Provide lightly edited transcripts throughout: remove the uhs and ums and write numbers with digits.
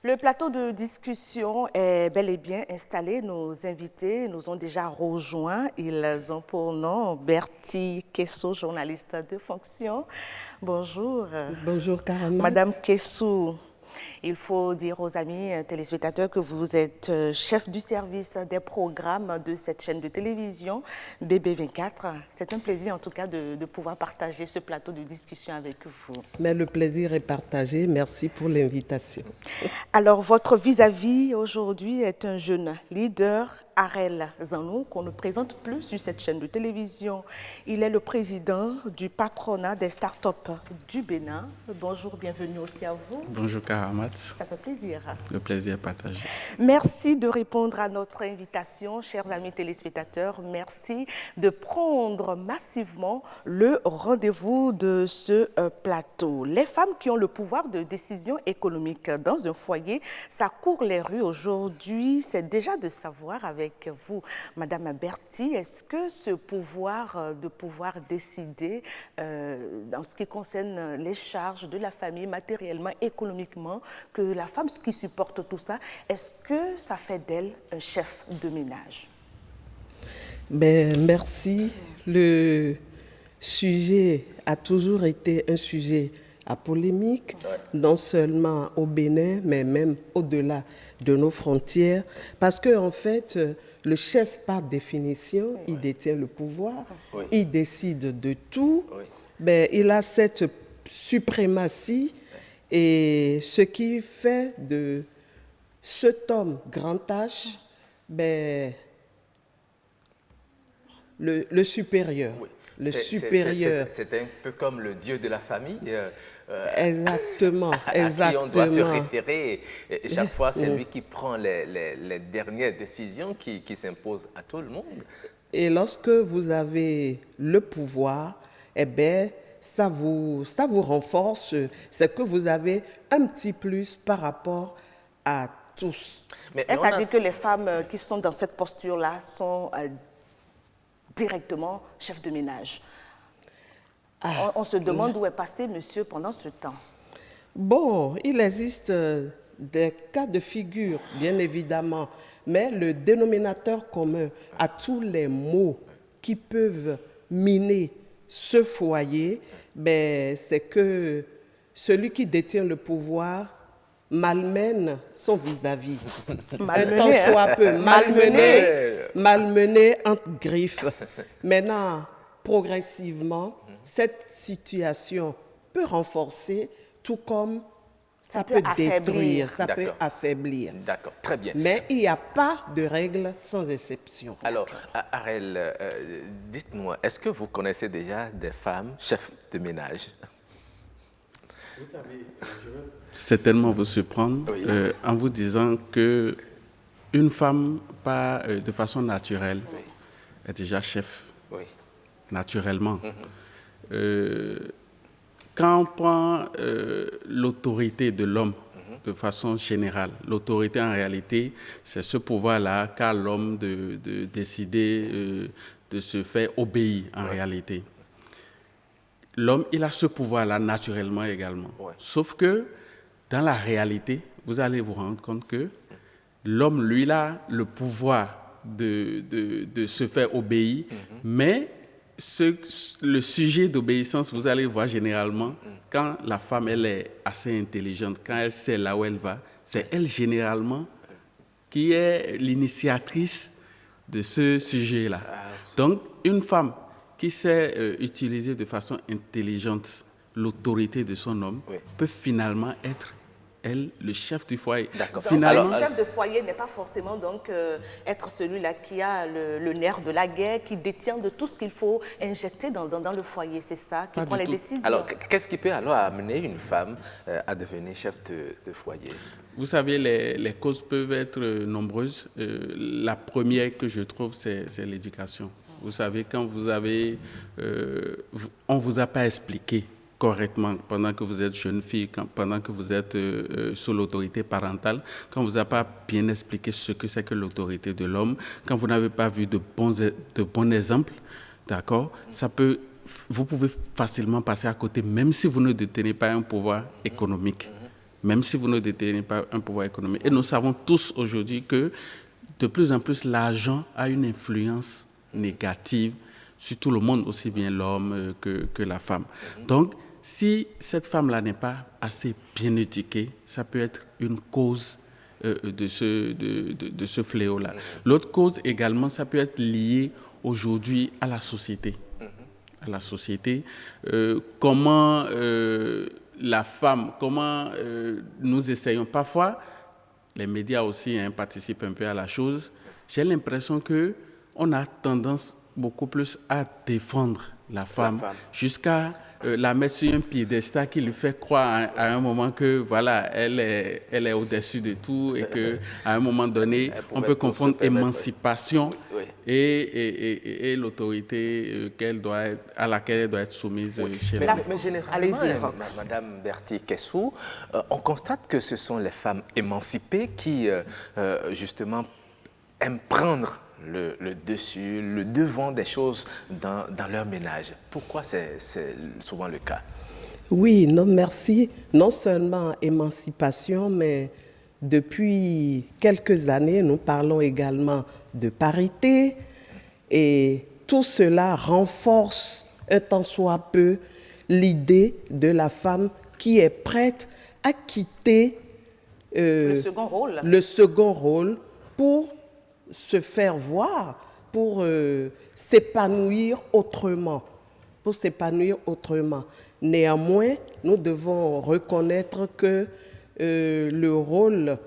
Le plateau de discussion est bel et bien installé. Nos invités nous ont déjà rejoints. Ils ont pour nom Bertie Kessou, journaliste de fonction. Bonjour. Bonjour Karamat. Madame Kessou, il faut dire aux amis téléspectateurs que vous êtes chef du service des programmes de cette chaîne de télévision BB24. C'est un plaisir en tout cas de pouvoir partager ce plateau de discussion avec vous. Mais le plaisir est partagé. Merci pour l'invitation. Alors, votre vis-à-vis aujourd'hui est un jeune leader, Arel Zanou, qu'on ne présente plus sur cette chaîne de télévision. Il est le président du patronat des startups du Bénin. Bonjour, bienvenue aussi à vous. Bonjour Karamat. Ça fait plaisir. Le plaisir est partagé. Merci de répondre à notre invitation, chers amis téléspectateurs. Merci de prendre massivement le rendez-vous de ce plateau. Les femmes qui ont le pouvoir de décision économique dans un foyer, ça court les rues aujourd'hui. C'est déjà de savoir avec vous, Madame Bertie, est-ce que ce pouvoir de pouvoir décider dans ce qui concerne les charges de la famille, matériellement, économiquement, que la femme qui supporte tout ça, est-ce que ça fait d'elle un chef de ménage? Merci. Le sujet a toujours été un sujet à polémique, non seulement au Bénin, mais même au-delà de nos frontières, parce qu'en fait, le chef, par définition, il détient le pouvoir, il décide de tout, il a cette suprématie, et ce qui fait de cet homme grand H, le supérieur. Oui. Le supérieur. C'est un peu comme le dieu de la famille. Exactement, à qui on doit se référer. Et chaque fois, c'est lui qui prend les dernières décisions qui s'imposent à tout le monde. Et lorsque vous avez le pouvoir, ça vous renforce. C'est que vous avez un petit plus par rapport à tous. Est-ce à dire que les femmes qui sont dans cette posture-là sont directement chefs de ménage? On se demande où est passé monsieur pendant ce temps. Bon, il existe des cas de figure, bien évidemment, mais le dénominateur commun à tous les maux qui peuvent miner ce foyer, c'est que celui qui détient le pouvoir malmène son vis-à-vis. Un tant soit peu malmené entre griffes. Maintenant, progressivement, cette situation peut renforcer, tout comme ça peut détruire, ça peut affaiblir. D'accord, très bien. Mais il n'y a pas de règle sans exception. Alors, Arel, dites-moi, est-ce que vous connaissez déjà des femmes chefs de ménage? Vous savez, je veux certainement vous surprendre en vous disant que une femme, de façon naturelle, est déjà chef. Oui. Naturellement. Quand on prend l'autorité de l'homme de façon générale, l'autorité en réalité, c'est ce pouvoir-là qu'a l'homme de décider de se faire obéir en réalité. L'homme, il a ce pouvoir-là naturellement également. Sauf que dans la réalité, vous allez vous rendre compte que l'homme, lui, il a le pouvoir de se faire obéir, mais le sujet d'obéissance, vous allez voir généralement, quand la femme elle est assez intelligente, quand elle sait là où elle va, c'est elle généralement qui est l'initiatrice de ce sujet-là. Donc, une femme qui sait utiliser de façon intelligente l'autorité de son homme peut finalement être elle, le chef du foyer. D'accord. Finalement, le chef de foyer n'est pas forcément donc être celui-là qui a le nerf de la guerre, qui détient de tout ce qu'il faut injecter dans le foyer. C'est ça, qui prend les décisions. Alors, qu'est-ce qui peut alors amener une femme à devenir chef de foyer? Vous savez, les causes peuvent être nombreuses. La première que je trouve, c'est l'éducation. Vous savez, quand vous avez... on ne vous a pas expliqué correctement pendant que vous êtes jeune fille, pendant que vous êtes sous l'autorité parentale, quand vous n'avez pas bien expliqué ce que c'est que l'autorité de l'homme, quand vous n'avez pas vu de bons exemples, d'accord, vous pouvez facilement passer à côté, même si vous ne détenez pas un pouvoir économique. même si vous ne détenez pas un pouvoir économique. Et nous savons tous aujourd'hui que de plus en plus, l'argent a une influence négative sur tout le monde, aussi bien l'homme que la femme. Donc, si cette femme-là n'est pas assez bien éduquée, ça peut être une cause de ce fléau-là. L'autre cause également, ça peut être lié aujourd'hui à la société. À la société, comment la femme, comment nous essayons parfois, les médias aussi participent un peu à la chose. J'ai l'impression qu'on a tendance beaucoup plus à défendre la femme. Jusqu'à la mettre sur un piédestal qui lui fait croire à un moment que voilà, elle est au-dessus de tout et qu'à un moment donné, on peut confondre émancipation et l'autorité à laquelle elle doit être soumise chez la femme. Mais généralement, Madame Berthier-Kessou, on constate que ce sont les femmes émancipées qui, justement, aiment prendre le dessus, le devant des choses dans leur ménage. Pourquoi c'est souvent le cas? Oui, non, merci. Non seulement émancipation, mais depuis quelques années, nous parlons également de parité et tout cela renforce un tant soit peu l'idée de la femme qui est prête à quitter le second rôle pour se faire voir, pour s'épanouir autrement. Néanmoins, nous devons reconnaître que le rôle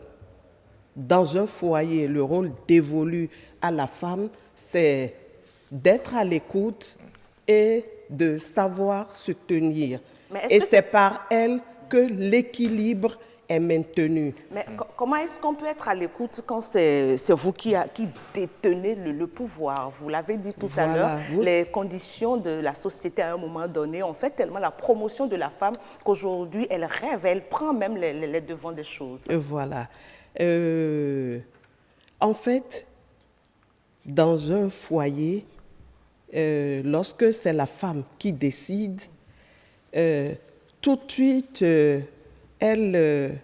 dans un foyer, le rôle dévolu à la femme, c'est d'être à l'écoute et de savoir se tenir. Et c'est par elle que l'équilibre est maintenu. Mais comment est-ce qu'on peut être à l'écoute quand c'est vous qui détenez le pouvoir? Vous l'avez dit tout à l'heure, les conditions de la société à un moment donné ont fait tellement la promotion de la femme qu'aujourd'hui, elle rêve, elle prend même les devants des choses. Voilà. En fait, dans un foyer, lorsque c'est la femme qui décide, tout de suite, elle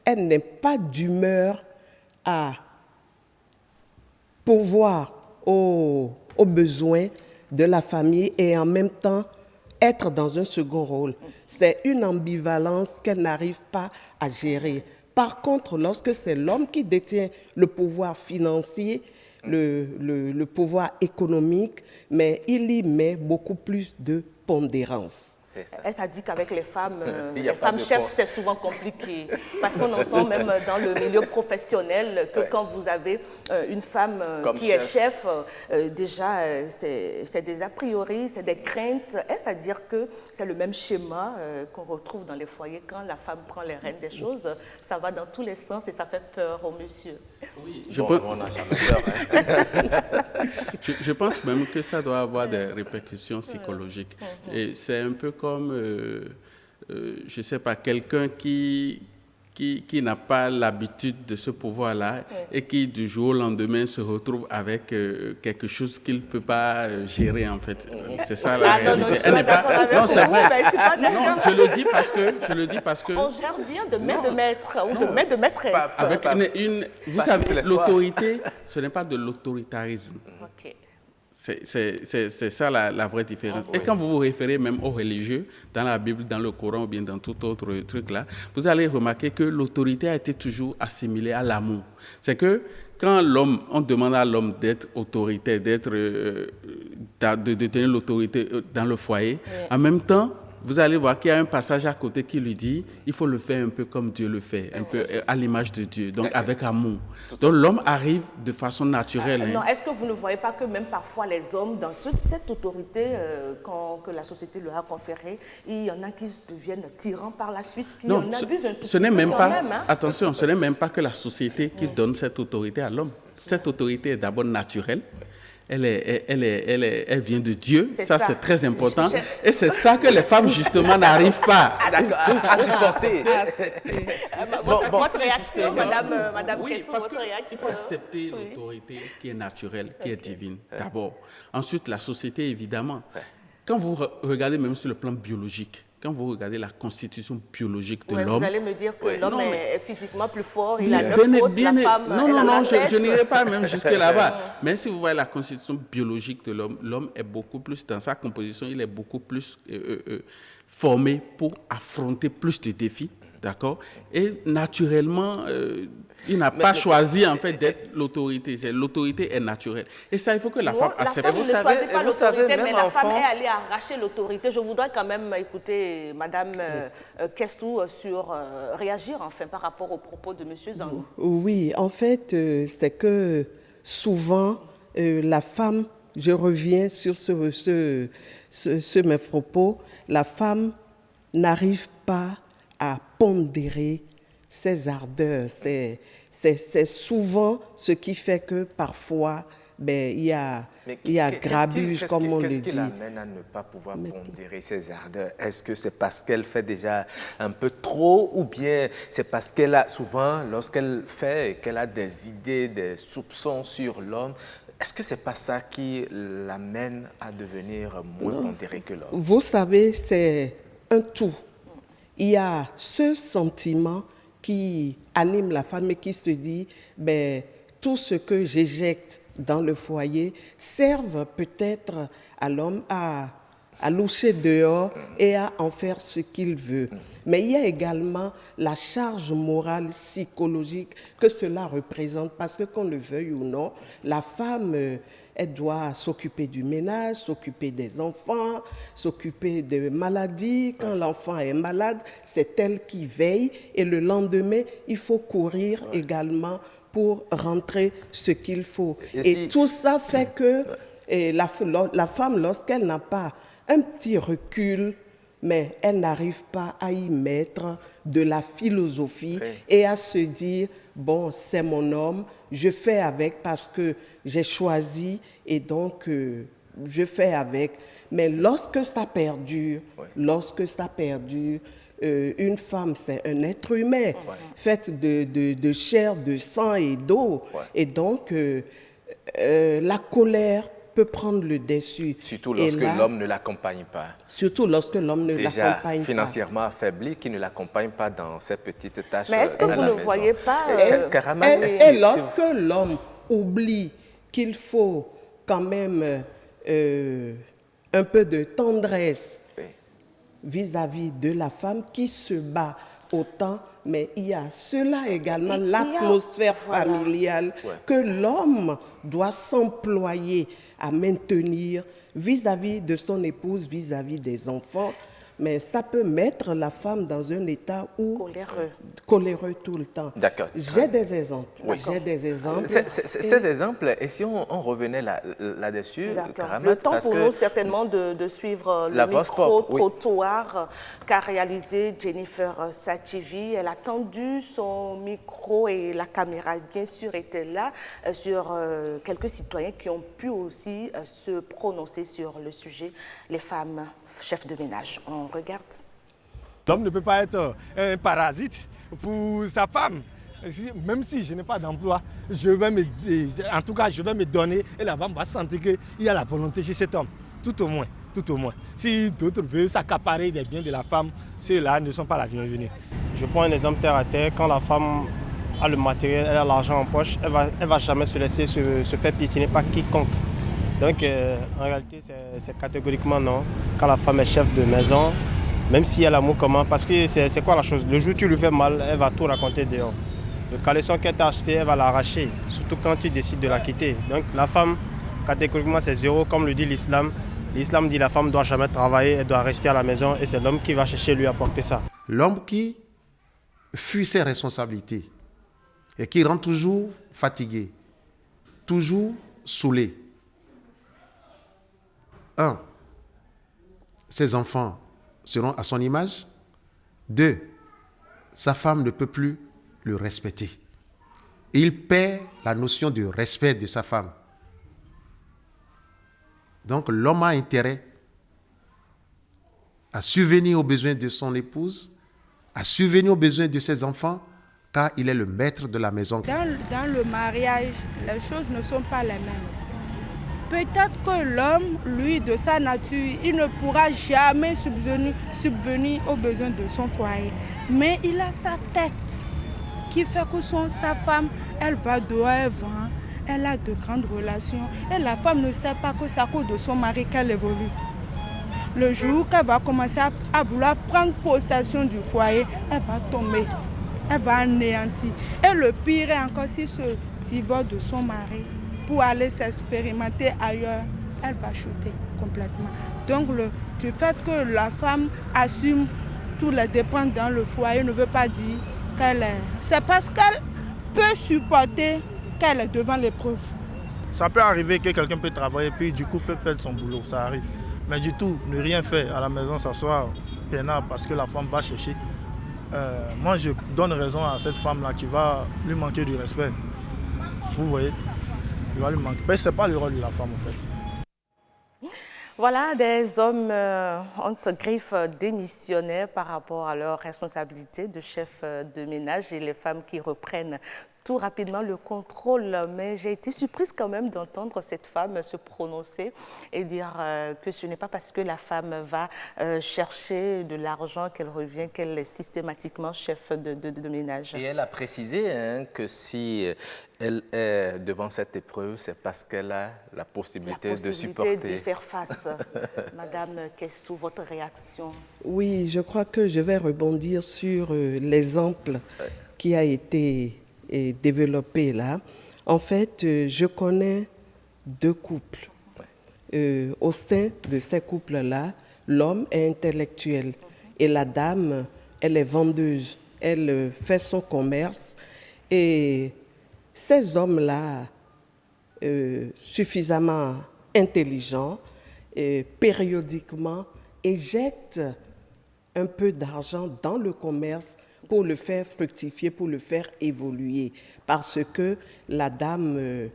n'est pas d'humeur à pourvoir aux besoins de la famille et en même temps être dans un second rôle. C'est une ambivalence qu'elle n'arrive pas à gérer. Par contre, lorsque c'est l'homme qui détient le pouvoir financier, le pouvoir économique, mais il y met beaucoup plus de pondérance. Elle s'est dit qu'avec les femmes chefs, c'est souvent compliqué. Parce qu'on entend même dans le milieu professionnel que quand vous avez une femme qui est chef, déjà, c'est des a priori, c'est des craintes. Est-ce à dire que c'est le même schéma qu'on retrouve dans les foyers quand la femme prend les rênes des choses? Ça va dans tous les sens et ça fait peur aux messieurs. Oui, on n'a jamais peur. Je pense même que ça doit avoir des répercussions psychologiques. Et c'est un peu comme, je ne sais pas, quelqu'un qui n'a pas l'habitude de ce pouvoir-là et qui, du jour au lendemain, se retrouve avec quelque chose qu'il ne peut pas gérer, en fait. C'est ça la réalité. Non, c'est vrai. Non, je le dis parce que... On gère bien de main de maître ou de main de maîtresse. Avec vous savez, l'autorité, ce n'est pas de l'autoritarisme. Okay. C'est ça la vraie différence. Et quand vous vous référez même aux religieux, dans la Bible, dans le Coran ou bien dans tout autre truc là, vous allez remarquer que l'autorité a été toujours assimilée à l'amour. C'est que quand on demande à l'homme d'être autoritaire, de tenir l'autorité dans le foyer, en même temps, vous allez voir qu'il y a un passage à côté qui lui dit il faut le faire un peu comme Dieu le fait, un peu à l'image de Dieu, donc avec amour. Donc l'homme arrive de façon naturelle. Non, est-ce que vous ne voyez pas que même parfois les hommes, dans cette autorité que la société leur a conférée, il y en a qui deviennent tyrans par la suite, qui en abusent un tout ce n'est même pas, attention, ce n'est même pas que la société qui donne cette autorité à l'homme. Cette autorité est d'abord naturelle. Elle vient de Dieu, ça c'est très important. Et c'est ça que les femmes justement n'arrivent pas à supporter. Votre réaction, Madame Oui, Kessou, parce votre réaction. qu'il faut accepter l'autorité qui est naturelle, qui est divine, d'abord. Ensuite, la société, évidemment. Quand vous regardez même sur le plan biologique, quand vous regardez la constitution biologique de Ouais, l'homme... Vous allez me dire que Ouais, l'homme non, est physiquement plus fort, il bien, a 9 côtes, la femme, non, elle non, a non, la tête. je n'irai pas même jusque là-bas. Mais si vous voyez la constitution biologique de l'homme, l'homme est beaucoup plus, dans sa composition, il est beaucoup plus formé pour affronter plus de défis, d'accord? Et naturellement, il n'a pas choisi en fait d'être l'autorité. L'autorité est naturelle. Et ça, il faut que la femme accepte. La femme ne choisit pas l'autorité, mais la femme enfant... est allée arracher l'autorité. Je voudrais quand même écouter Madame Kessou sur réagir enfin par rapport aux propos de Monsieur Zangou. Oui, en fait, c'est que souvent, la femme, je reviens sur mes propos, la femme n'arrive pas à pondérer ses ardeurs. C'est souvent ce qui fait que parfois, il y a grabuge, comme on le dit. Qu'est-ce qui l'amène à ne pas pouvoir pondérer ses ardeurs? Est-ce que c'est parce qu'elle fait déjà un peu trop, ou bien c'est parce qu'elle a souvent, lorsqu'elle fait, qu'elle a des idées, des soupçons sur l'homme? Est-ce que c'est pas ça qui l'amène à devenir moins pondérée que l'homme? Vous savez, c'est un tout. Il y a ce sentiment qui anime la femme et qui se dit, tout ce que j'éjecte dans le foyer serve peut-être à l'homme à loucher dehors et à en faire ce qu'il veut. Mais il y a également la charge morale, psychologique que cela représente, parce que qu'on le veuille ou non, la femme, elle doit s'occuper du ménage, s'occuper des enfants, s'occuper des maladies. Quand l'enfant est malade, c'est elle qui veille. Et le lendemain, il faut courir également pour rentrer ce qu'il faut. Et tout ça fait que la femme, lorsqu'elle n'a pas un petit recul, mais elle n'arrive pas à y mettre de la philosophie et à se dire, bon, c'est mon homme, je fais avec parce que j'ai choisi et donc je fais avec. Mais lorsque ça perdure, une femme, c'est un être humain fait de chair, de sang et d'eau. Et donc, la colère peut prendre le dessus. Surtout lorsque l'homme ne l'accompagne pas. Surtout lorsque l'homme ne l'accompagne pas. Déjà financièrement affaibli, qui ne l'accompagne pas dans ses petites tâches. Mais est-ce que vous ne voyez pas... Et lorsque l'homme oublie qu'il faut quand même un peu de tendresse vis-à-vis de la femme qui se bat autant, mais il y a cela également, l'atmosphère familiale que l'homme doit s'employer à maintenir vis-à-vis de son épouse, vis-à-vis des enfants. Mais ça peut mettre la femme dans un état où coléreux tout le temps. D'accord. J'ai des exemples. Ces exemples, et si on revenait là-dessus, le temps pour nous certainement de suivre le micro-trottoir qu'a réalisé Jennifer Sachivi. Elle a tendu son micro et la caméra, bien sûr, était là sur quelques citoyens qui ont pu aussi se prononcer sur le sujet, les femmes chefs de ménage. On regarde. L'homme ne peut pas être un parasite pour sa femme. Même si je n'ai pas d'emploi, je vais me donner et la femme va sentir qu'il y a la volonté chez cet homme. Tout au moins. Si d'autres veulent s'accaparer des biens de la femme, ceux-là ne sont pas la bienvenue. Je prends un exemple terre à terre. Quand la femme a le matériel, elle a l'argent en poche, elle va jamais se laisser se faire piétiner par quiconque. Donc, en réalité, c'est catégoriquement non. Quand la femme est chef de maison, même si elle a l'amour commun, parce que c'est quoi la chose? Le jour où tu lui fais mal, elle va tout raconter dehors. Le caleçon qu'elle t'a acheté, elle va l'arracher, surtout quand tu décides de la quitter. Donc, la femme, catégoriquement, c'est zéro, comme le dit l'islam. L'islam dit que la femme ne doit jamais travailler, elle doit rester à la maison et c'est l'homme qui va chercher lui apporter ça. L'homme qui fuit ses responsabilités et qui rentre toujours fatigué, toujours saoulé. 1. Ses enfants seront à son image. 2. Sa femme ne peut plus le respecter. Il perd la notion de respect de sa femme. Donc l'homme a intérêt à subvenir aux besoins de son épouse, à subvenir aux besoins de ses enfants, car il est le maître de la maison. Dans le mariage, les choses ne sont pas les mêmes. Peut-être que l'homme, lui, de sa nature, il ne pourra jamais subvenir aux besoins de son foyer. Mais il a sa tête qui fait que sa femme, elle va dehors, elle vend, elle a de grandes relations. Et la femme ne sait pas que c'est à cause de son mari qu'elle évolue. Le jour qu'elle va commencer à vouloir prendre possession du foyer, elle va tomber, elle va anéantir. Et le pire est encore si se divorce de son mari pour aller s'expérimenter ailleurs, elle va chuter complètement. Donc du fait que la femme assume tous les dépenses dans le foyer ne veut pas dire qu'elle est... C'est parce qu'elle peut supporter qu'elle est devant l'épreuve. Ça peut arriver que quelqu'un peut travailler puis du coup peut perdre son boulot, ça arrive. Mais du tout, ne rien faire à la maison, s'asseoir peinard parce que la femme va chercher. Moi, je donne raison à cette femme-là qui va lui manquer du respect. Vous voyez, il va lui manquer. Mais ce n'est pas le rôle de la femme, en fait. Voilà, des hommes entre griffes démissionnaires par rapport à leur responsabilité de chef de ménage et les femmes qui reprennent tout rapidement le contrôle. Mais j'ai été surprise quand même d'entendre cette femme se prononcer et dire que ce n'est pas parce que la femme va chercher de l'argent qu'elle revient, qu'elle est systématiquement chef de ménage. Et elle a précisé que si elle est devant cette épreuve, c'est parce qu'elle a la possibilité de supporter. D'y faire face. Madame Kessou, votre réaction? Oui, je crois que je vais rebondir sur l'exemple qui a été développé là. En fait, je connais 2 couples. Au sein de ces couples-là, l'homme est intellectuel et la dame, elle est vendeuse. Elle fait son commerce et ces hommes-là, suffisamment intelligents, périodiquement éjectent un peu d'argent dans le commerce pour le faire fructifier, pour le faire évoluer. Parce que la dame,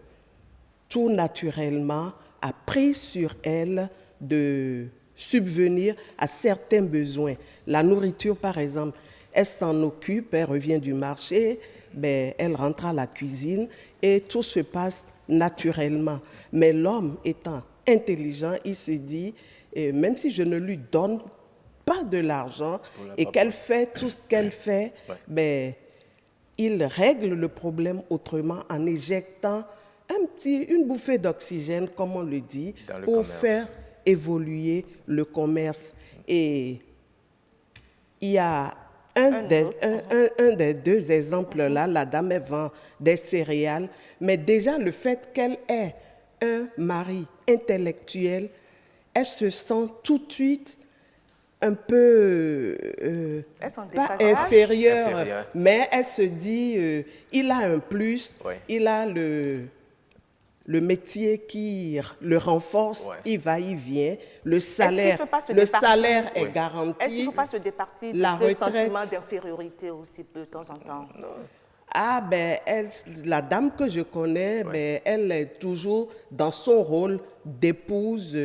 tout naturellement, a pris sur elle de subvenir à certains besoins. La nourriture, par exemple, elle s'en occupe, elle revient du marché, elle rentre à la cuisine et tout se passe naturellement. Mais l'homme étant intelligent, il se dit, même si je ne lui donne pas de l'argent et qu'elle fait tout ce qu'elle fait, il règle le problème autrement en éjectant une bouffée d'oxygène, comme on le dit, pour faire évoluer le commerce. Et il y a un des 2 exemples là, la dame elle vend des céréales, mais déjà le fait qu'elle ait un mari intellectuel, elle se sent tout de suite un peu pas inférieure, mais elle se dit il a un plus, il a le métier qui le renforce, il va, il vient, le salaire est garanti. Est-ce qu'il ne faut pas se départir de ce sentiment d'infériorité aussi de temps en temps? Ah la dame que je connais, elle est toujours dans son rôle d'épouse.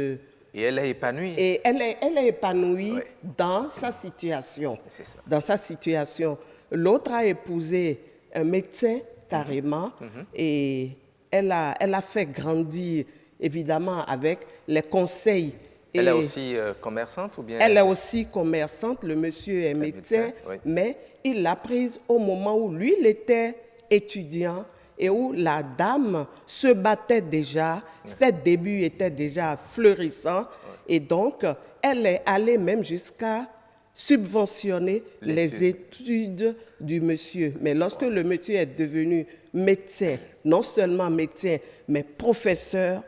Et elle est épanouie. Et elle est épanouie dans sa situation. C'est ça. Dans sa situation. L'autre a épousé un médecin carrément et elle a fait grandir évidemment avec les conseils. Elle est aussi commerçante ou bien? Elle est aussi commerçante, le monsieur est médecin, mais il l'a prise au moment où lui, il était étudiant et où la dame se battait déjà, ses débuts étaient déjà florissants et donc elle est allée même jusqu'à subventionner les études du monsieur. Mais lorsque le monsieur est devenu médecin, non seulement médecin, mais professeur,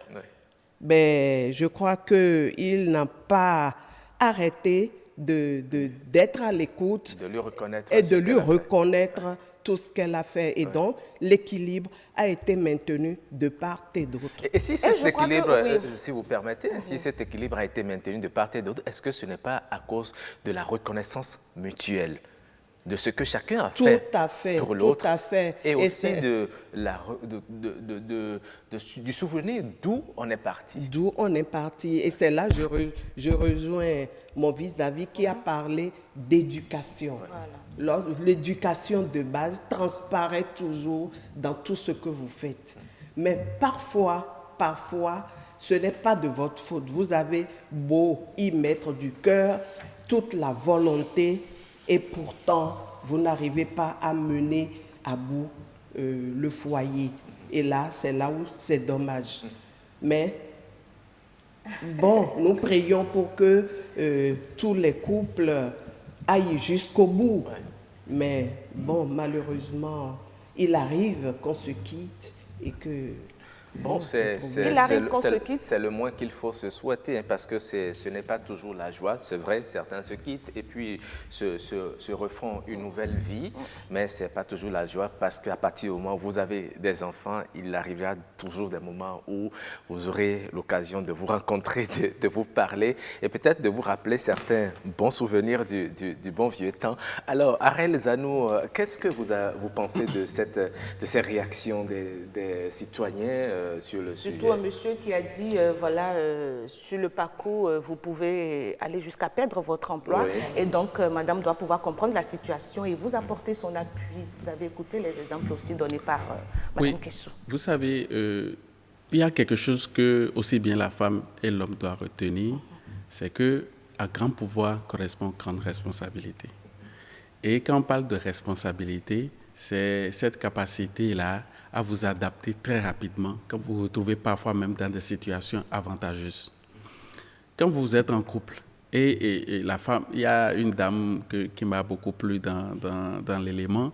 je crois qu'il n'a pas arrêté d'être à l'écoute de lui reconnaître et de lui reconnaître tout ce qu'elle a fait. Et donc, l'équilibre a été maintenu de part et d'autre. Et si cet équilibre, si vous permettez, si cet équilibre a été maintenu de part et d'autre, est-ce que ce n'est pas à cause de la reconnaissance mutuelle de ce que chacun a fait pour l'autre, et aussi du souvenir d'où on est parti. D'où on est parti. Et c'est là que je rejoins mon vis-à-vis qui a parlé d'éducation. Voilà. L'éducation de base transparaît toujours dans tout ce que vous faites. Mais parfois, ce n'est pas de votre faute. Vous avez beau y mettre du cœur, toute la volonté, et pourtant, vous n'arrivez pas à mener à bout le foyer. Et là, c'est là où c'est dommage. Mais, bon, nous prions pour que tous les couples aillent jusqu'au bout. Mais, bon, malheureusement, il arrive qu'on se quitte et que... Bon, c'est le moins qu'il faut se souhaiter, hein, parce que ce n'est pas toujours la joie. C'est vrai, certains se quittent et puis se refont une nouvelle vie, mais ce n'est pas toujours la joie, parce qu'à partir du moment où vous avez des enfants, il arrivera toujours des moments où vous aurez l'occasion de vous rencontrer, de vous parler et peut-être de vous rappeler certains bons souvenirs du bon vieux temps. Alors, Arel Zanou, qu'est-ce que vous pensez de ces réactions des citoyens sur le sujet? Surtout un monsieur qui a dit, voilà, sur le parcours, vous pouvez aller jusqu'à perdre votre emploi. Oui. Et donc, madame doit pouvoir comprendre la situation et vous apporter son appui. Vous avez écouté les exemples aussi donnés par madame Kessou. Vous savez, il y a quelque chose que aussi bien la femme et l'homme doivent retenir, c'est que à grand pouvoir correspond grande responsabilité. Et quand on parle de responsabilité, c'est cette capacité-là à vous adapter très rapidement quand vous vous retrouvez parfois même dans des situations avantageuses. Quand vous êtes en couple, et la femme, il y a une dame qui m'a beaucoup plu dans l'élément,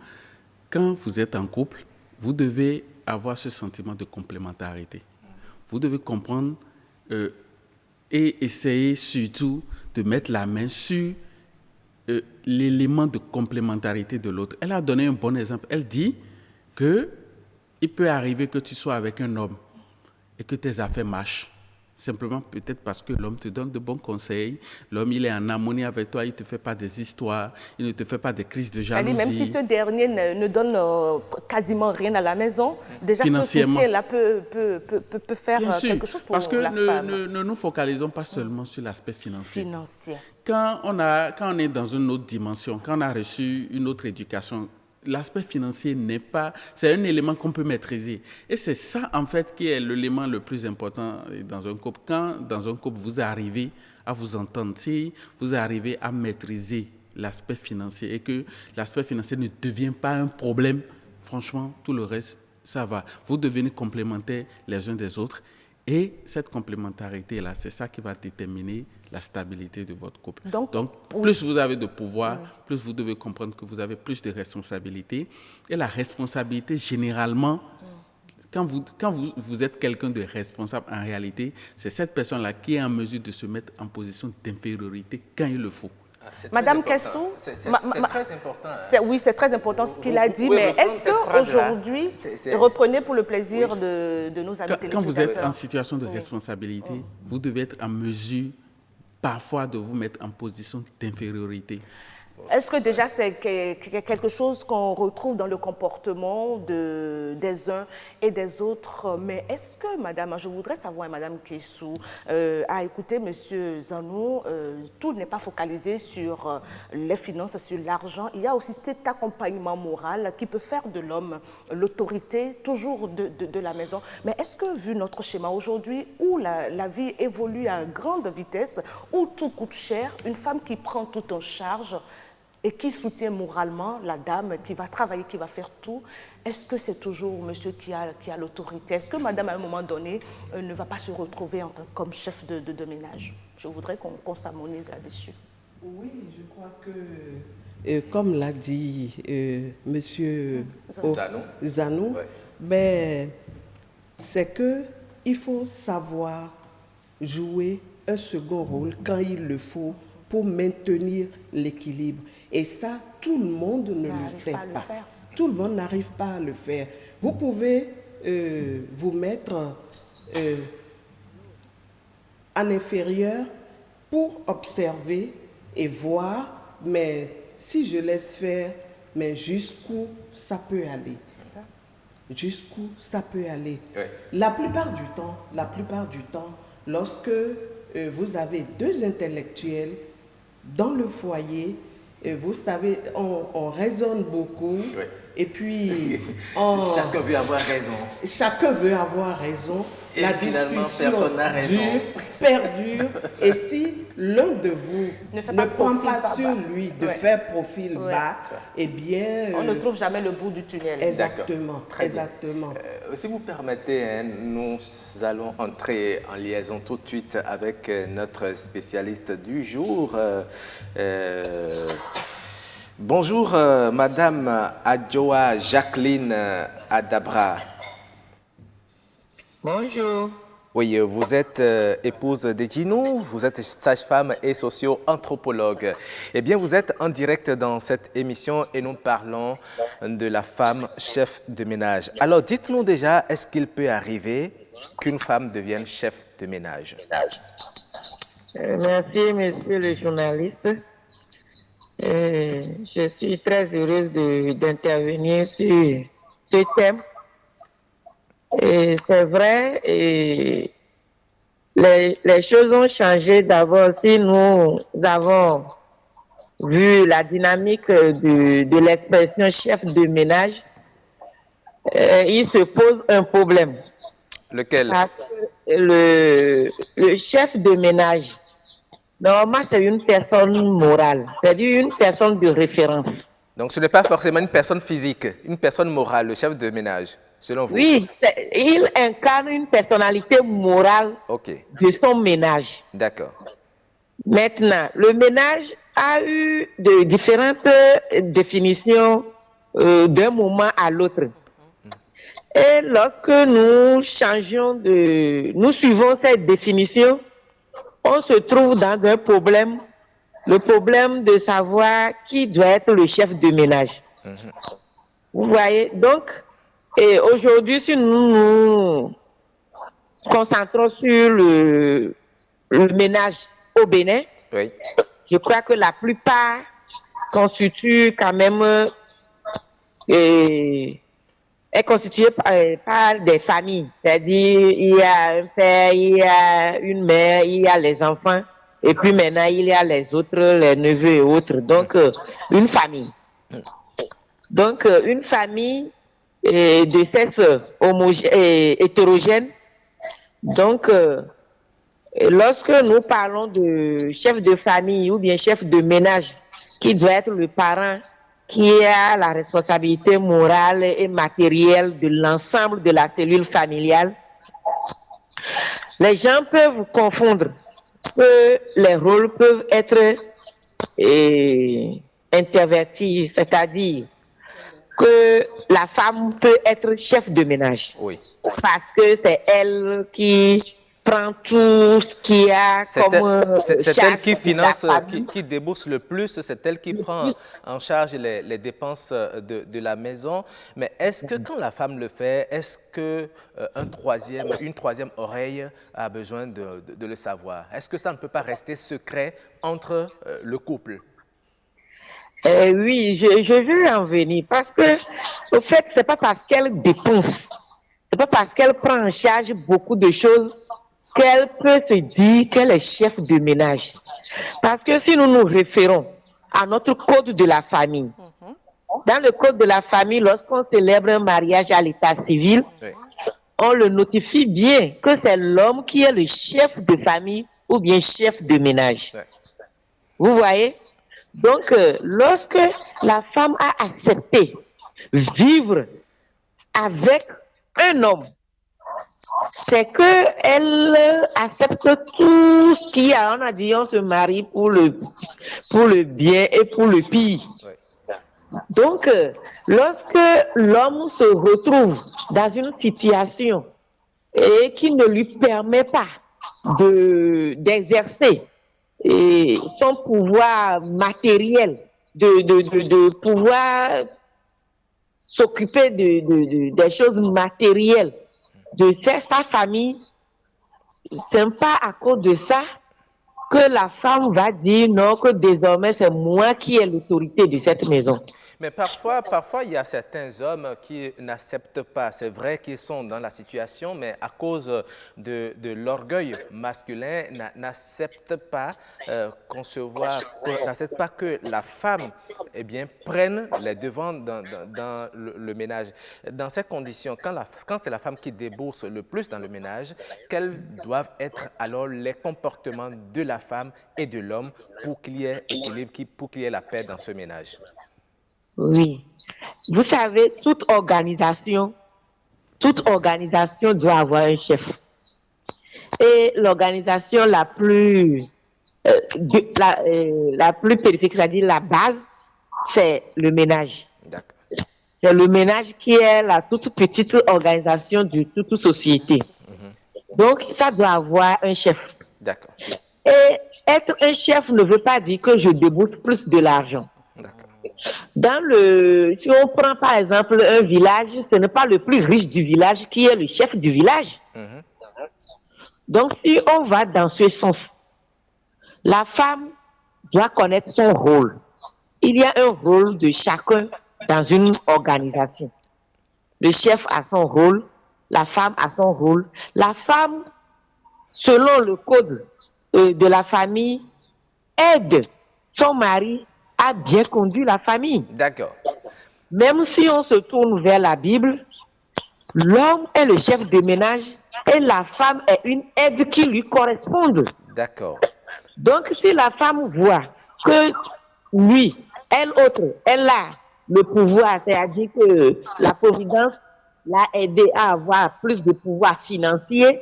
quand vous êtes en couple, vous devez avoir ce sentiment de complémentarité. Vous devez comprendre et essayer surtout de mettre la main sur l'élément de complémentarité de l'autre. Elle a donné un bon exemple. Elle dit qu'il peut arriver que tu sois avec un homme et que tes affaires marchent. Simplement peut-être parce que l'homme te donne de bons conseils. L'homme, il est en harmonie avec toi, il ne te fait pas des histoires, il ne te fait pas des crises de jalousie. Même si ce dernier ne donne quasiment rien à la maison, déjà ce soutien-là peut faire quelque chose pour la femme. Parce que ne nous focalisons pas seulement sur l'aspect financier. Quand on est dans une autre dimension, quand on a reçu une autre éducation, l'aspect financier n'est pas... C'est un élément qu'on peut maîtriser. Et c'est ça, en fait, qui est l'élément le plus important dans un couple. Quand, dans un couple, vous arrivez à vous entendre, si vous arrivez à maîtriser l'aspect financier et que l'aspect financier ne devient pas un problème, franchement, tout le reste, ça va. Vous devenez complémentaires les uns des autres. Et cette complémentarité-là, c'est ça qui va déterminer la stabilité de votre couple. Donc plus vous avez de pouvoir, plus vous devez comprendre que vous avez plus de responsabilités. Et la responsabilité, généralement, quand vous êtes quelqu'un de responsable, en réalité, c'est cette personne-là qui est en mesure de se mettre en position d'infériorité quand il le faut. Madame Kessou, c'est très important. Hein. Oui, c'est très important ce qu'il a dit, mais est-ce qu'aujourd'hui, reprenez pour le plaisir de nos amis téléspectateurs. Quand vous êtes en situation de responsabilité, vous devez être en mesure parfois de vous mettre en position d'infériorité. Est-ce que déjà c'est quelque chose qu'on retrouve dans le comportement des uns et des autres? Mais est-ce que, madame, je voudrais savoir, madame Kessou, à écouter monsieur Zanou, tout n'est pas focalisé sur les finances, sur l'argent. Il y a aussi cet accompagnement moral qui peut faire de l'homme l'autorité toujours de la maison. Mais est-ce que, vu notre schéma aujourd'hui, où la vie évolue à grande vitesse, où tout coûte cher, une femme qui prend tout en charge, et qui soutient moralement la dame, qui va travailler, qui va faire tout, est-ce que c'est toujours monsieur qui a l'autorité? Est-ce que madame, à un moment donné, ne va pas se retrouver comme chef de ménage? Je voudrais qu'on s'harmonise là-dessus. Oui, je crois que, comme l'a dit monsieur Zanou, ben, c'est qu'il faut savoir jouer un second rôle quand il le faut, pour maintenir l'équilibre. Et ça, tout le monde ne le sait pas. Tout le monde n'arrive pas à le faire. Vous pouvez vous mettre en inférieur pour observer et voir, mais si je laisse faire, mais jusqu'où ça peut aller. C'est ça. Jusqu'où ça peut aller. Oui. La plupart du temps, lorsque vous avez deux intellectuels dans le foyer, vous savez, on raisonne beaucoup, oui. Et puis... chacun veut avoir raison. Chacun veut avoir raison. Et la finalement, discussion personne n'a raison. perdure. Et si l'un de vous Ne fait ne pas prend profil pas bas sur bas. lui de Ouais. faire profil Ouais. bas, eh bien... On ne trouve jamais le bout du tunnel. Exactement, Très bien. exactement. Si vous permettez, hein, nous allons entrer en liaison tout de suite avec notre spécialiste du jour. Bonjour, Madame Adjoa Jacqueline Adabra. Bonjour. Oui, vous êtes épouse de Djinou, vous êtes sage-femme et socio-anthropologue. Eh bien, vous êtes en direct dans cette émission et nous parlons de la femme chef de ménage. Alors, dites-nous déjà, est-ce qu'il peut arriver qu'une femme devienne chef de ménage? Merci, monsieur le journaliste. Je suis très heureuse d'intervenir sur ce thème. Et c'est vrai, et les choses ont changé. D'abord, si nous avons vu la dynamique de l'expression chef de ménage, il se pose un problème. Lequel? Parce que le chef de ménage, normalement, c'est une personne morale, c'est-à-dire une personne de référence. Donc, ce n'est pas forcément une personne physique, une personne morale, le chef de ménage, selon vous? Oui, il incarne une personnalité morale de son ménage. D'accord. Maintenant, le ménage a eu de différentes définitions d'un moment à l'autre. Et lorsque nous nous suivons cette définition, on se trouve dans un problème, le problème de savoir qui doit être le chef de ménage. Vous voyez, donc, et aujourd'hui, si nous nous concentrons sur le ménage au Bénin, je crois que la plupart constituent quand même est constituée par des familles. C'est-à-dire, il y a un père, il y a une mère, il y a les enfants, et puis maintenant, il y a les autres, les neveux et autres. Donc, une famille. Donc, une famille de sexe hétérogène. Donc, lorsque nous parlons de chef de famille ou bien chef de ménage, qui doit être le parent qui a la responsabilité morale et matérielle de l'ensemble de la cellule familiale, les gens peuvent confondre que les rôles peuvent être intervertis, c'est-à-dire que la femme peut être chef de ménage. Parce que c'est elle qui prend tout ce qu'il y a comme c'est elle qui finance, famille. qui débourse le plus, c'est elle qui prend en charge les dépenses de la maison. Mais est-ce que quand la femme le fait, est-ce que une troisième oreille a besoin de le savoir? Est-ce que ça ne peut pas rester secret entre le couple? Oui, je veux en venir parce que, au fait, c'est pas parce qu'elle dépense, c'est pas parce qu'elle prend en charge beaucoup de choses qu'elle peut se dire qu'elle est chef de ménage. Parce que si nous nous référons à notre code de la famille, dans le code de la famille, lorsqu'on célèbre un mariage à l'état civil, on le notifie bien que c'est l'homme qui est le chef de famille ou bien chef de ménage. Vous voyez? Donc, lorsque la femme a accepté vivre avec un homme, c'est qu'elle accepte tout ce qu'il y a. On a dit on se marie pour le bien et pour le pire. Donc, lorsque l'homme se retrouve dans une situation et qui ne lui permet pas d'exercer son pouvoir matériel, de pouvoir s'occuper des choses matérielles de sa famille, c'est pas à cause de ça que la femme va dire non, que désormais c'est moi qui ai l'autorité de cette maison. Mais parfois, il y a certains hommes qui n'acceptent pas. C'est vrai qu'ils sont dans la situation, mais à cause de l'orgueil masculin, n'acceptent pas n'acceptent pas que la femme prenne les devants dans le ménage. Dans ces conditions, quand c'est la femme qui débourse le plus dans le ménage, quels doivent être alors les comportements de la femme et de l'homme pour qu'il y ait équilibre, pour qu'il y ait la paix dans ce ménage? Oui. Vous savez, toute organisation doit avoir un chef. Et l'organisation la plus périphérique, c'est-à-dire la base, c'est le ménage. C'est le ménage qui est la toute petite organisation de toute société. Donc, ça doit avoir un chef. D'accord. Et être un chef ne veut pas dire que je débourse plus de l'argent. Si on prend par exemple un village, ce n'est pas le plus riche du village qui est le chef du village. Donc, si on va dans ce sens, la femme doit connaître son rôle. Il y a un rôle de chacun dans une organisation. Le chef a son rôle, la femme a son rôle. La femme, selon le code de la famille, aide son mari à bien conduire la famille. D'accord. Même si on se tourne vers la Bible, l'homme est le chef de ménage et la femme est une aide qui lui correspond. D'accord. Donc, si la femme voit que lui, elle a le pouvoir, c'est-à-dire que la Providence l'a aidé à avoir plus de pouvoir financier,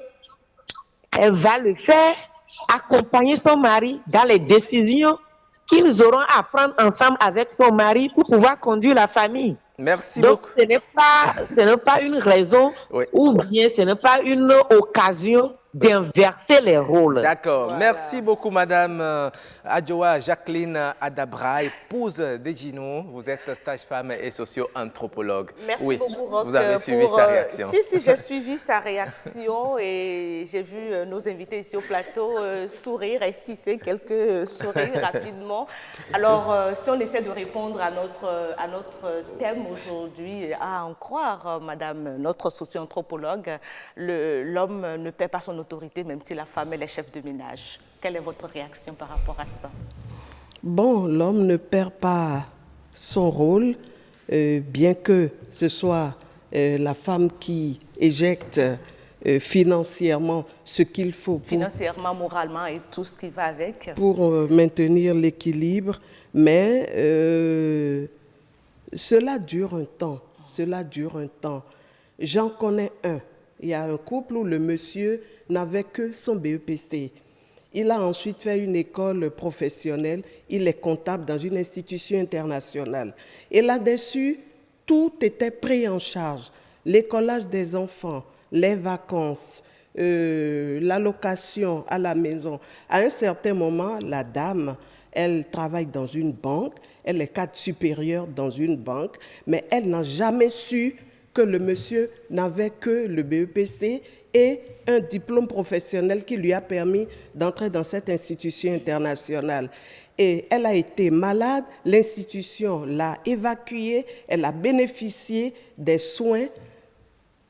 elle va le faire accompagner son mari dans les décisions qu'ils auront à prendre ensemble avec son mari pour pouvoir conduire la famille. Merci Donc, beaucoup. ce n'est pas une raison ou bien ce n'est pas une occasion d'inverser les rôles. D'accord. Voilà. Merci beaucoup, Madame Adjoa Jacqueline Adabra, épouse d'Edjinou. Vous êtes sage-femme et socio-anthropologue. Merci beaucoup, Roch. Vous avez suivi sa réaction. Si, j'ai suivi sa réaction et j'ai vu nos invités ici au plateau sourire, esquisser quelques sourires rapidement. Alors, si on essaie de répondre à notre thème aujourd'hui, à en croire, Madame, notre socio-anthropologue, l'homme ne perd pas son autorité, même si la femme est le chef de ménage. Quelle est votre réaction par rapport à ça? Bon, l'homme ne perd pas son rôle, bien que ce soit la femme qui éjecte financièrement ce qu'il faut. Financièrement, moralement et tout ce qui va avec. Pour maintenir l'équilibre, mais cela dure un temps. J'en connais un. Il y a un couple où le monsieur n'avait que son BEPC. Il a ensuite fait une école professionnelle. Il est comptable dans une institution internationale. Et là-dessus, tout était pris en charge. L'écolage des enfants, les vacances, l'allocation à la maison. À un certain moment, la dame, elle travaille dans une banque. Elle est cadre supérieur dans une banque. Mais elle n'a jamais su que le monsieur n'avait que le BEPC et un diplôme professionnel qui lui a permis d'entrer dans cette institution internationale. Et elle a été malade, l'institution l'a évacuée, elle a bénéficié des soins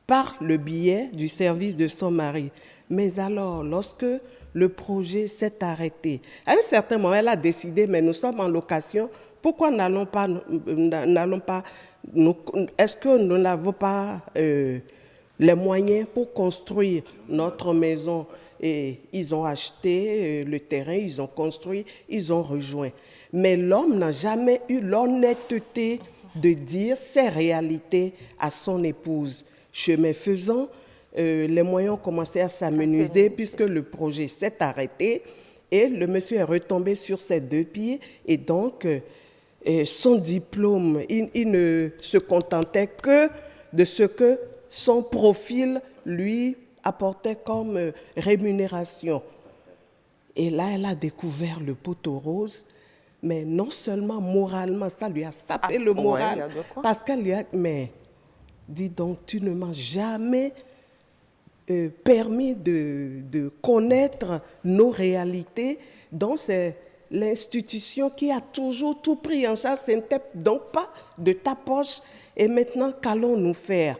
par le biais du service de son mari. Mais alors, lorsque le projet s'est arrêté, à un certain moment, elle a décidé, mais nous sommes en location, pourquoi n'allons pas est-ce que nous n'avons pas les moyens pour construire notre maison? Et ils ont acheté le terrain, ils ont construit, ils ont rejoint. Mais l'homme n'a jamais eu l'honnêteté de dire ses réalités à son épouse. Chemin faisant, les moyens ont commencé à s'amenuiser puisque le projet s'est arrêté et le monsieur est retombé sur ses deux pieds et donc son diplôme, il ne se contentait que de ce que son profil lui apportait comme rémunération. Et là, elle a découvert le poteau rose, mais non seulement moralement, ça lui a sapé le moral, parce qu'elle lui a dit, mais dis donc, tu ne m'as jamais permis de connaître nos réalités, donc c'est l'institution qui a toujours tout pris en charge, ce n'était donc pas de ta poche. Et maintenant, qu'allons-nous faire?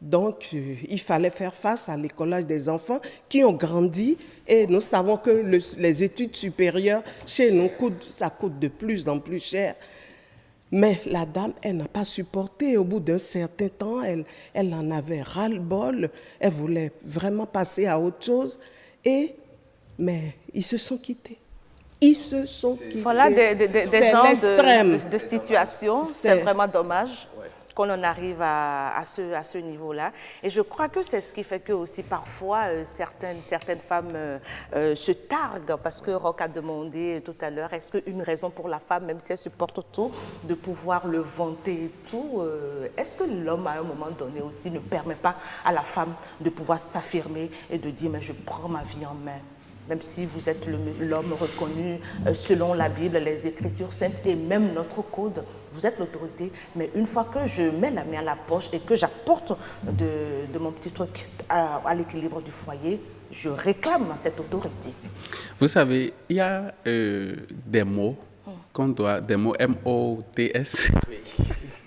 Donc, il fallait faire face à l'écolage des enfants qui ont grandi et nous savons que les études supérieures chez nous, ça coûte de plus en plus cher. Mais la dame, elle n'a pas supporté. Au bout d'un certain temps, elle en avait ras-le-bol. Elle voulait vraiment passer à autre chose. Mais ils se sont quittés. Ils se sont quittés. Voilà des gens de situation. C'est vraiment dommage qu'on en arrive à ce niveau-là. Et je crois que c'est ce qui fait que aussi parfois certaines femmes se targuent, parce que Roch a demandé tout à l'heure, est-ce qu'une raison pour la femme, même si elle supporte tout, de pouvoir le vanter et tout, est-ce que l'homme à un moment donné aussi ne permet pas à la femme de pouvoir s'affirmer et de dire mais je prends ma vie en main? Même si vous êtes l'homme reconnu selon la Bible, les Écritures saintes et même notre code, vous êtes l'autorité. Mais une fois que je mets la main à la poche et que j'apporte de mon petit truc à l'équilibre du foyer, je réclame cette autorité. Vous savez, il y a des mots qu'on doit, des mots M-O-T-S.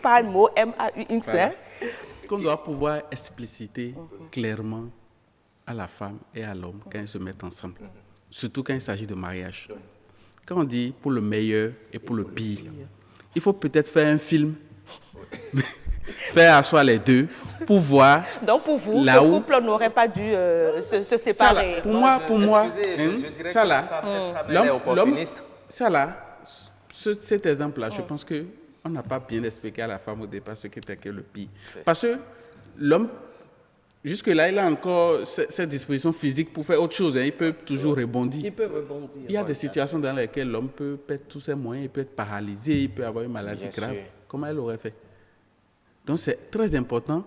Pas un mot M-A-U-X. Voilà. Qu'on doit pouvoir expliciter clairement à la femme et à l'homme quand ils se mettent ensemble, surtout quand il s'agit de mariage. Quand on dit pour le meilleur et pour le pire, il faut peut-être faire un film, faire asseoir les deux pour voir. Donc pour vous, là ce couple n'aurait pas dû se séparer. Là, pour moi, ça là, l'homme, ça là, cet exemple-là, je pense qu'on n'a pas bien expliqué à la femme au départ ce qu'était que le pire. Parce que l'homme, jusque-là, il a encore cette disposition physique pour faire autre chose. Hein. Il peut toujours rebondir. Il peut rebondir. Il y a des situations dans lesquelles l'homme peut perdre tous ses moyens, il peut être paralysé, il peut avoir une maladie grave. Comment elle aurait fait? Donc, c'est très important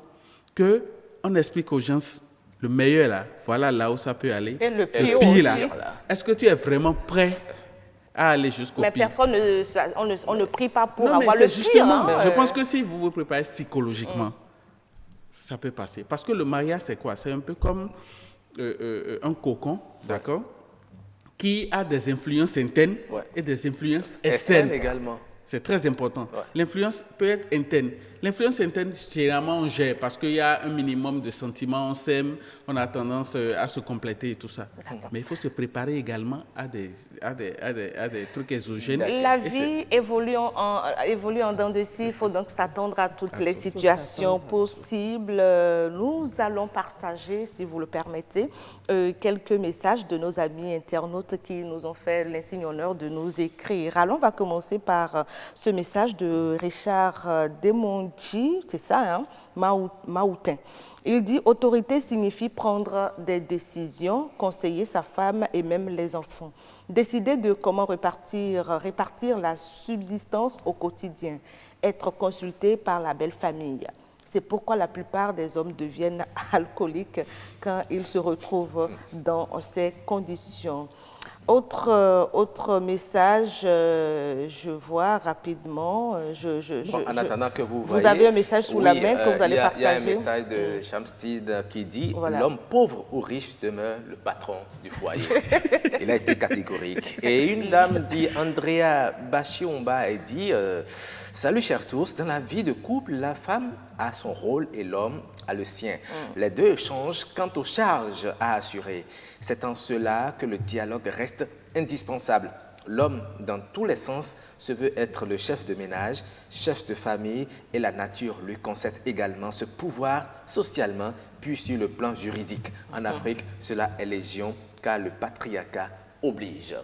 qu'on explique aux gens le meilleur là, voilà là où ça peut aller. Et le pire aussi. Là. Est-ce que tu es vraiment prêt à aller jusqu'au pire? Mais personne on ne prie pas pour non, avoir mais le justement, pire. je pense que si vous vous préparez psychologiquement, ça peut passer. Parce que le mariage, c'est quoi? C'est un peu comme un cocon, d'accord, qui a des influences internes et des influences externes. Également. C'est très important. L'influence peut être interne. L'influence interne, généralement, on gère parce qu'il y a un minimum de sentiments, on s'aime, on a tendance à se compléter et tout ça. Mais il faut se préparer également à des trucs exogènes. La vie évolue en dents de scie, il faut donc s'attendre à toutes les situations possibles. Nous allons partager, si vous le permettez, quelques messages de nos amis internautes qui nous ont fait l'insigne honneur de nous écrire. Alors, on va commencer par ce message de Richard Demonji, c'est ça, hein, Maoutin. Il dit « Autorité signifie prendre des décisions, conseiller sa femme et même les enfants. Décider de comment répartir la subsistance au quotidien. Être consulté par la belle famille. C'est pourquoi la plupart des hommes deviennent alcooliques quand ils se retrouvent dans ces conditions. » Autre message, je vois rapidement. En attendant que vous voyez, avez un message sous la main que vous allez partager. Il y a un message de Shamstid qui dit l'homme pauvre ou riche demeure le patron du foyer. Il a été catégorique. Et une dame dit, Andrea Bachiomba, elle dit salut chers tous, dans la vie de couple, la femme a son rôle et l'homme a le sien. Les deux échangent quant aux charges à assurer. C'est en cela que le dialogue reste indispensable. L'homme, dans tous les sens, se veut être le chef de ménage, chef de famille, et la nature lui concède également ce pouvoir socialement, puis sur le plan juridique. En Afrique, cela est légion, car le patriarcat oblige.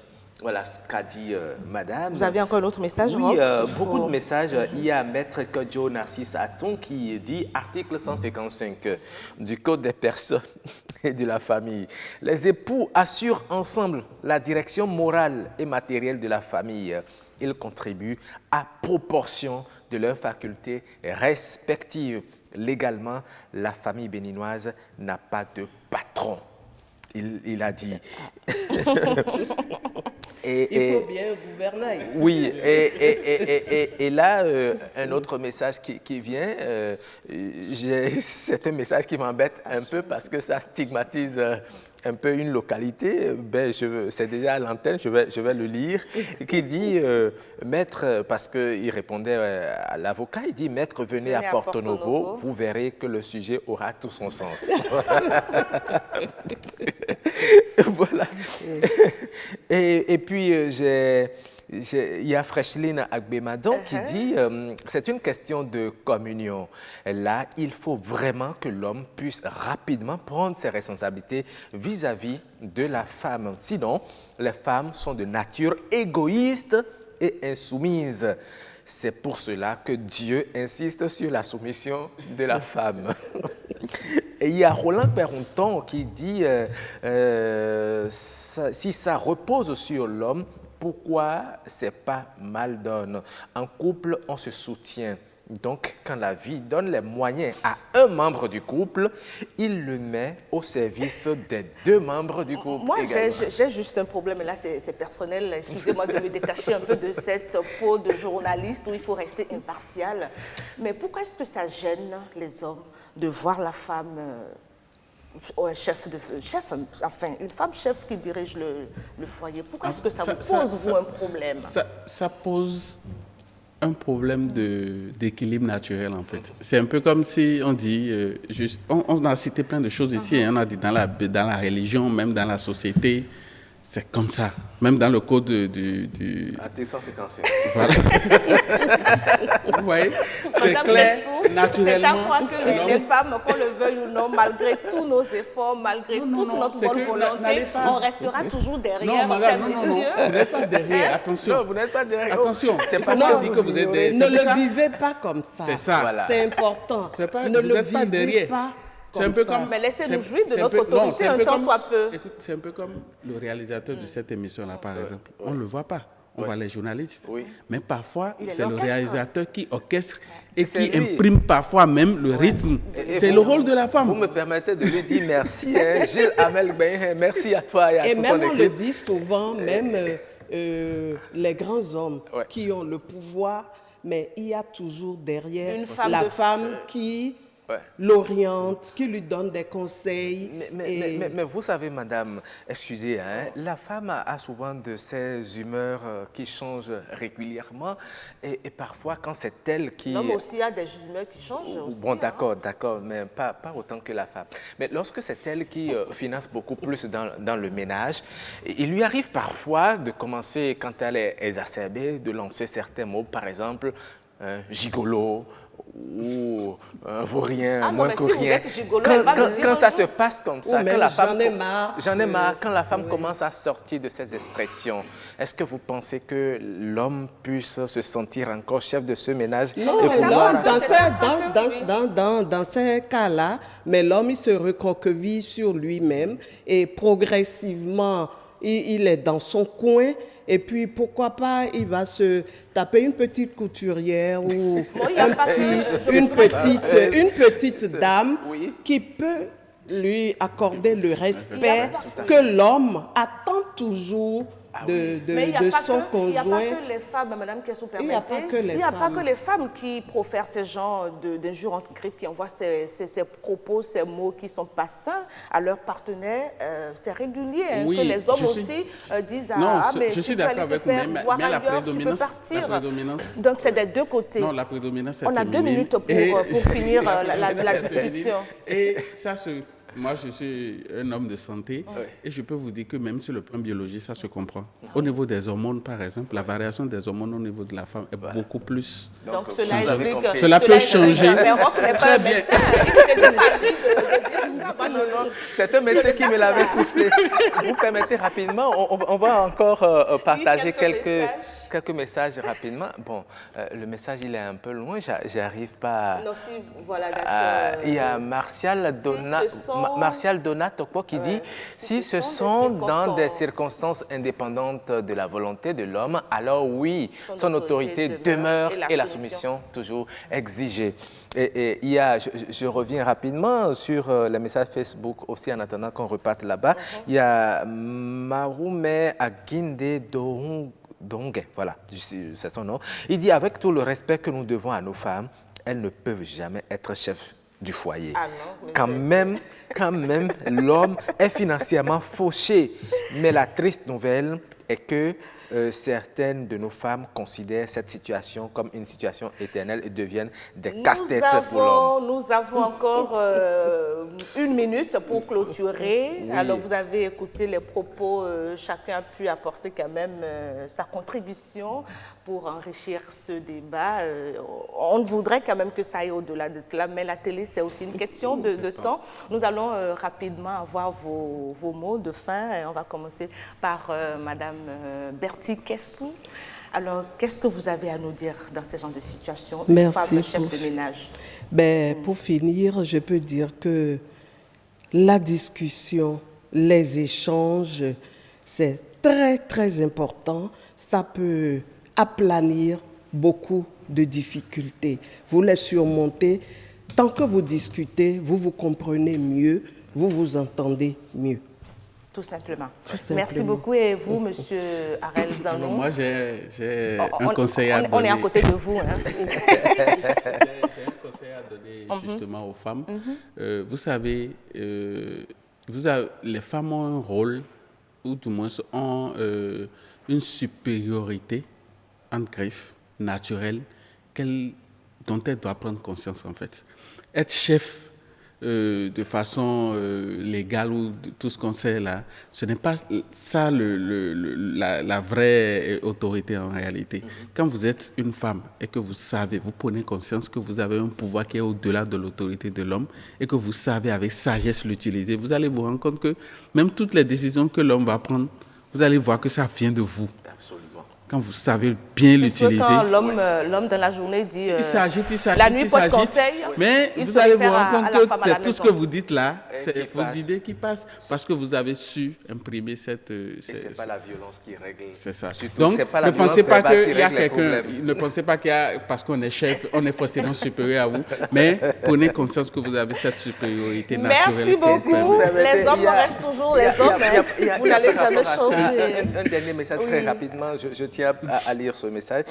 Voilà ce qu'a dit madame. Vous avez encore un autre message? Oui, beaucoup de messages. Il y a Maître Kodjo Narcisse Aton qui dit, article 155 du Code des personnes et de la famille. Les époux assurent ensemble la direction morale et matérielle de la famille. Ils contribuent à proportion de leurs facultés respectives. Légalement, la famille béninoise n'a pas de patron. Il a dit. Il faut bien un gouvernail. Oui, et là, un autre message qui vient, c'est un message qui m'embête un peu parce que ça stigmatise un peu une localité, ben c'est déjà à l'antenne, je vais le lire, qui dit maître, parce qu'il répondait à l'avocat, il dit maître, venez à Porto Novo, vous verrez que le sujet aura tout son sens. Voilà. Et puis il y a Fresheline Agbemadon qui dit c'est une question de communion. Là, il faut vraiment que l'homme puisse rapidement prendre ses responsabilités vis-à-vis de la femme. Sinon, les femmes sont de nature égoïste et insoumise. C'est pour cela que Dieu insiste sur la soumission de la femme. Et il y a Roland Perronton qui dit si ça repose sur l'homme, pourquoi c'est pas mal donne? En couple, on se soutient. Donc, quand la vie donne les moyens à un membre du couple, il le met au service des deux membres du couple. Moi, j'ai juste un problème, et là c'est personnel, excusez-moi de me détacher un peu de cette peau de journaliste où il faut rester impartial. Mais pourquoi est-ce que ça gêne les hommes de voir la femme, un chef, enfin une femme chef qui dirige le foyer? Pourquoi est-ce que ça vous pose un problème? Ça pose un problème d'équilibre naturel, en fait. C'est un peu comme si on dit, on a cité plein de choses ici, on a dit dans la religion, même dans la société, c'est comme ça. Même dans le code du... Attention, c'est cancer. Voilà. Vous voyez, c'est clair, naturellement. C'est à croire que les femmes, qu'on le veuille ou non, malgré tous nos efforts, malgré toute notre bonne volonté, on restera toujours derrière. Non, madame, non, vous n'êtes pas derrière, attention. Non, vous n'êtes pas derrière. Attention, c'est pas ça dit que vous êtes derrière. Ne le vivez pas comme ça. C'est ça. Voilà. C'est important. Ne le vivez pas. C'est un peu comme... Mais laissez-nous jouir de notre autorité un temps soit peu. Écoute, c'est un peu comme le réalisateur de cette émission-là, par exemple. On ne le voit pas. On voit les journalistes. Oui. Mais parfois, c'est le réalisateur qui orchestre et qui imprime parfois même le rythme. C'est le rôle de la femme. Vous me permettez de lui dire merci, Gilles Amel Ben, merci à toi et à toute ton équipe. Et même on le dit souvent, même les grands hommes qui ont le pouvoir, mais il y a toujours derrière la femme qui... l'oriente, qui lui donne des conseils. Mais vous savez, madame, excusez, hein, la femme a souvent de ces humeurs qui changent régulièrement et parfois quand c'est elle qui... L'homme aussi a des humeurs qui changent aussi. Bon, d'accord, mais pas autant que la femme. Mais lorsque c'est elle qui finance beaucoup plus dans le ménage, il lui arrive parfois de commencer, quand elle est exacerbée, de lancer certains mots, par exemple, gigolo, ou un vaurien, moins que rien. Quand ça se passe comme ça, quand la femme... J'en ai marre. Quand la femme commence à sortir de ces expressions, est-ce que vous pensez que l'homme puisse se sentir encore chef de ce ménage? Non, dans ces cas-là, mais l'homme, il se recroqueville sur lui-même et progressivement, il est dans son coin. Et puis, pourquoi pas, il va se taper une petite couturière ou une petite dame qui peut lui accorder le respect que l'homme attend toujours de son conjoint. Il n'y a pas que les femmes, madame, qui sont permettées. Il n'y a pas que les femmes qui profèrent ces genres d'injures entre griffes, qui envoient ces propos, ces mots qui ne sont pas sains à leurs partenaires. C'est régulier que les hommes aussi disent mais je suis d'accord avec vous, mais la prédominance... Donc, c'est des deux côtés. Non, la prédominance est féminine. On a 2 minutes pour finir la discussion. Et ça moi, je suis un homme de santé et je peux vous dire que même sur le plan biologique, ça se comprend. Au niveau des hormones, par exemple, la variation des hormones au niveau de la femme est beaucoup plus... Donc, cela peut changer très bien. C'est un médecin qui me l'avait soufflé. Vous permettez rapidement, on va encore partager quelques messages rapidement. Bon, le message, il est un peu loin, j'arrive pas... Il y a Martial Donat qui dit « Si ce sont dans des circonstances indépendantes de la volonté de l'homme, alors oui, son autorité demeure et la soumission toujours exigée. » Et il y a, je reviens rapidement sur les messages Facebook aussi en attendant qu'on reparte là-bas. Il y a Maroume Aguinde Dongue, voilà, c'est son nom. Il dit « Avec tout le respect que nous devons à nos femmes, elles ne peuvent jamais être chefs du foyer. Ah non, Quand même, l'homme est financièrement fauché. Mais la triste nouvelle est que certaines de nos femmes considèrent cette situation comme une situation éternelle et deviennent des casse-têtes pour l'homme. Nous avons encore 1 minute pour clôturer. Oui. Alors, vous avez écouté les propos, chacun a pu apporter quand même sa contribution pour enrichir ce débat. On voudrait quand même que ça aille au-delà de cela, mais la télé, c'est aussi une question de temps. Nous allons rapidement avoir vos mots de fin. On va commencer par Madame Bertie Kessou. Alors, qu'est-ce que vous avez à nous dire dans ce genre de situation? Merci. Chef de ménage. Pour finir, je peux dire que la discussion, les échanges, c'est très, très important. Ça peut aplanir beaucoup de difficultés. Vous les surmontez. Tant que vous discutez, vous vous comprenez mieux, vous vous entendez mieux. Tout simplement. Merci beaucoup. Et vous, Monsieur Arel Zanou? Moi, j'ai un conseil à donner. On est à côté de vous. Hein. J'ai un conseil à donner justement aux femmes. Vous savez, les femmes ont un rôle, ou du moins ont une supériorité entre griffes naturelle dont elle doit prendre conscience en fait. Être chef de façon légale ou tout ce qu'on sait là, ce n'est pas ça la vraie autorité en réalité. Quand vous êtes une femme et que vous savez, vous prenez conscience que vous avez un pouvoir qui est au-delà de l'autorité de l'homme et que vous savez avec sagesse l'utiliser, vous allez vous rendre compte que même toutes les décisions que l'homme va prendre, vous allez voir que ça vient de vous. Quand vous savez bien l'utiliser. Quand l'homme dans la journée dit il s'agite, la nuit pas de conseil, mais vous allez vous rendre compte que tout ce que vous dites là, c'est vos idées qui passent parce que vous avez su imprimer cette. Et c'est pas la violence qui règle. C'est ça. Surtout, donc pas la ne pensez pas qu'il y a quelqu'un. Ne pensez pas qu'il y a parce qu'on est chef, on est forcément supérieur à vous, mais prenez conscience que vous avez cette supériorité naturelle. Merci beaucoup. Les hommes restent toujours les hommes. Vous n'allez jamais changer. Un dernier message très rapidement. Je tiens à lire ce message.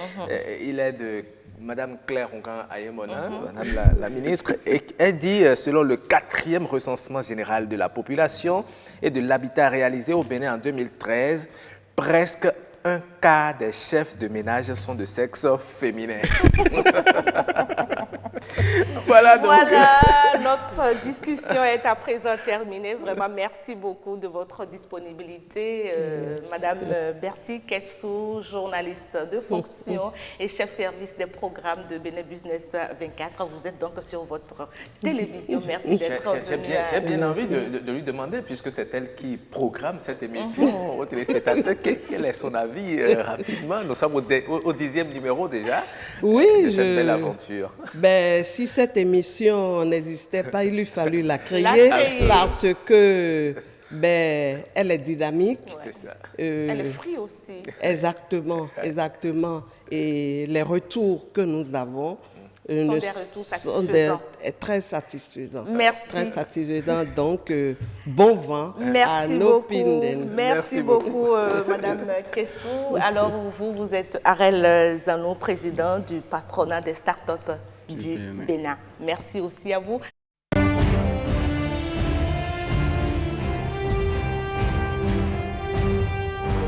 Il est de Madame Claire Rongan Ayemona, Madame la ministre, et elle dit, selon le 4e recensement général de la population et de l'habitat réalisé au Bénin en 2013, presque un quart des chefs de ménage sont de sexe féminin. Voilà, notre discussion est à présent terminée. Vraiment, merci beaucoup de votre disponibilité. Madame Bertie Kessou, journaliste de fonction et chef service des programmes de Bénin Business 24. Vous êtes donc sur votre télévision. Merci d'être venue. J'ai bien envie de lui demander, puisque c'est elle qui programme cette émission aux téléspectateurs, quel est son avis rapidement. Nous sommes au 10e numéro déjà de cette belle aventure. Si cette émission n'existait pas, il lui fallu la créer parce que elle est dynamique. C'est ça. Elle est free aussi. Exactement. Et les retours que nous avons sont très satisfaisants. Merci. Très satisfaisants. Donc, bon vent à nos Pinden. Merci beaucoup, Madame Kessou. Alors, vous êtes Arel Zanou, président du patronat des startups du Bénin. Merci aussi à vous.